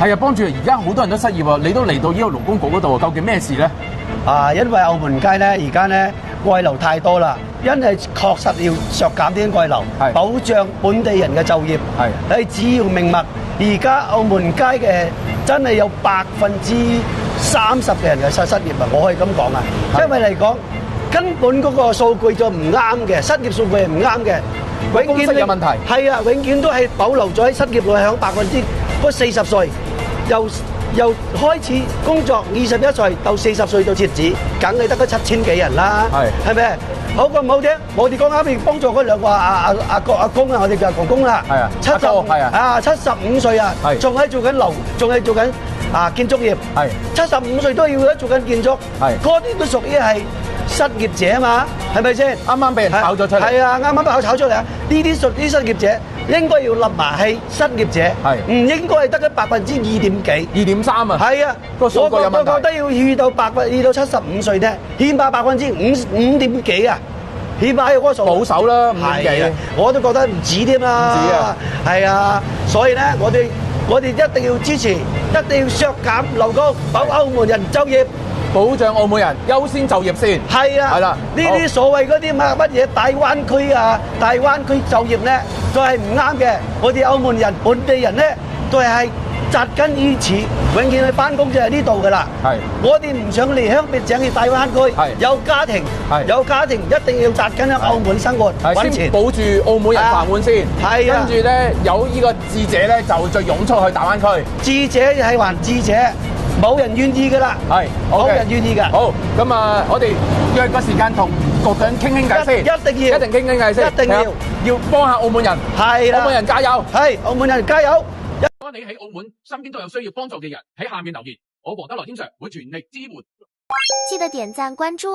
係啊，幫住而家好多人都失業喎，你都嚟到呢個勞工局嗰度，究竟咩事咧？因為澳門街咧，而家咧貴樓太多啦，因為確實要削減啲貴樓，保障本地人嘅就業。你只要明白，而家澳門街嘅真係有30%嘅人嘅失業啊！我可以咁講啊，因為嚟講根本嗰個數據就唔啱嘅，失業數據係唔啱嘅，永遠有問題。係啊，永遠都係保留咗喺失業率響40%歲，由開始工作21歲到40歲到截止，梗係得嗰7000幾人啦，係咪？好過唔好聽，我哋講啱啱幫助嗰兩個阿公啊，我哋叫公公啦，75歲啊，仲喺做緊樓，仲係做緊建築業，75歲都要做緊建築，嗰啲都屬於係失業者啊嘛，係咪先？啱啱俾人炒咗出嚟，係啊，啱啱俾人炒出嚟啊！呢啲屬於失業者，應該要立埋係失業者，唔應該係得嗰2.幾、2.3啊！係啊，個數據有問題。我覺得要去到75歲咧，起碼5點幾啊！起碼有嗰個數保守啦，5點幾，我都覺得唔止添啦。唔止啊，係啊，所以咧，我哋一定要支持，一定要削減勞工，保澳門人就業，保障澳門人優先就業先。係啊，係啦，呢啲所謂嗰啲乜嘢大灣區啊，大灣區就業咧，都係唔啱嘅。我哋澳門人本地人咧，都係扎根於此，永遠去翻工就係呢度噶啦。係，我哋唔想離鄉別井去大灣區，有家庭，一定要扎根喺澳門生活，揾錢，保住澳門人飯碗先。係啊，跟住咧有呢個智者咧就再湧出去大灣區。智者係還智者，冇人願意噶啦。係，冇人願意噶。好，咁啊，我哋約個時間同局長傾傾偈先。一定傾傾偈先。一定要幫下澳門人。係啦，澳門人加油。係，澳門人加油。如果你喺澳門身邊都有需要幫助嘅人，喺下面留言，我黃德來天 Sir 會全力支援。記得點讚關注。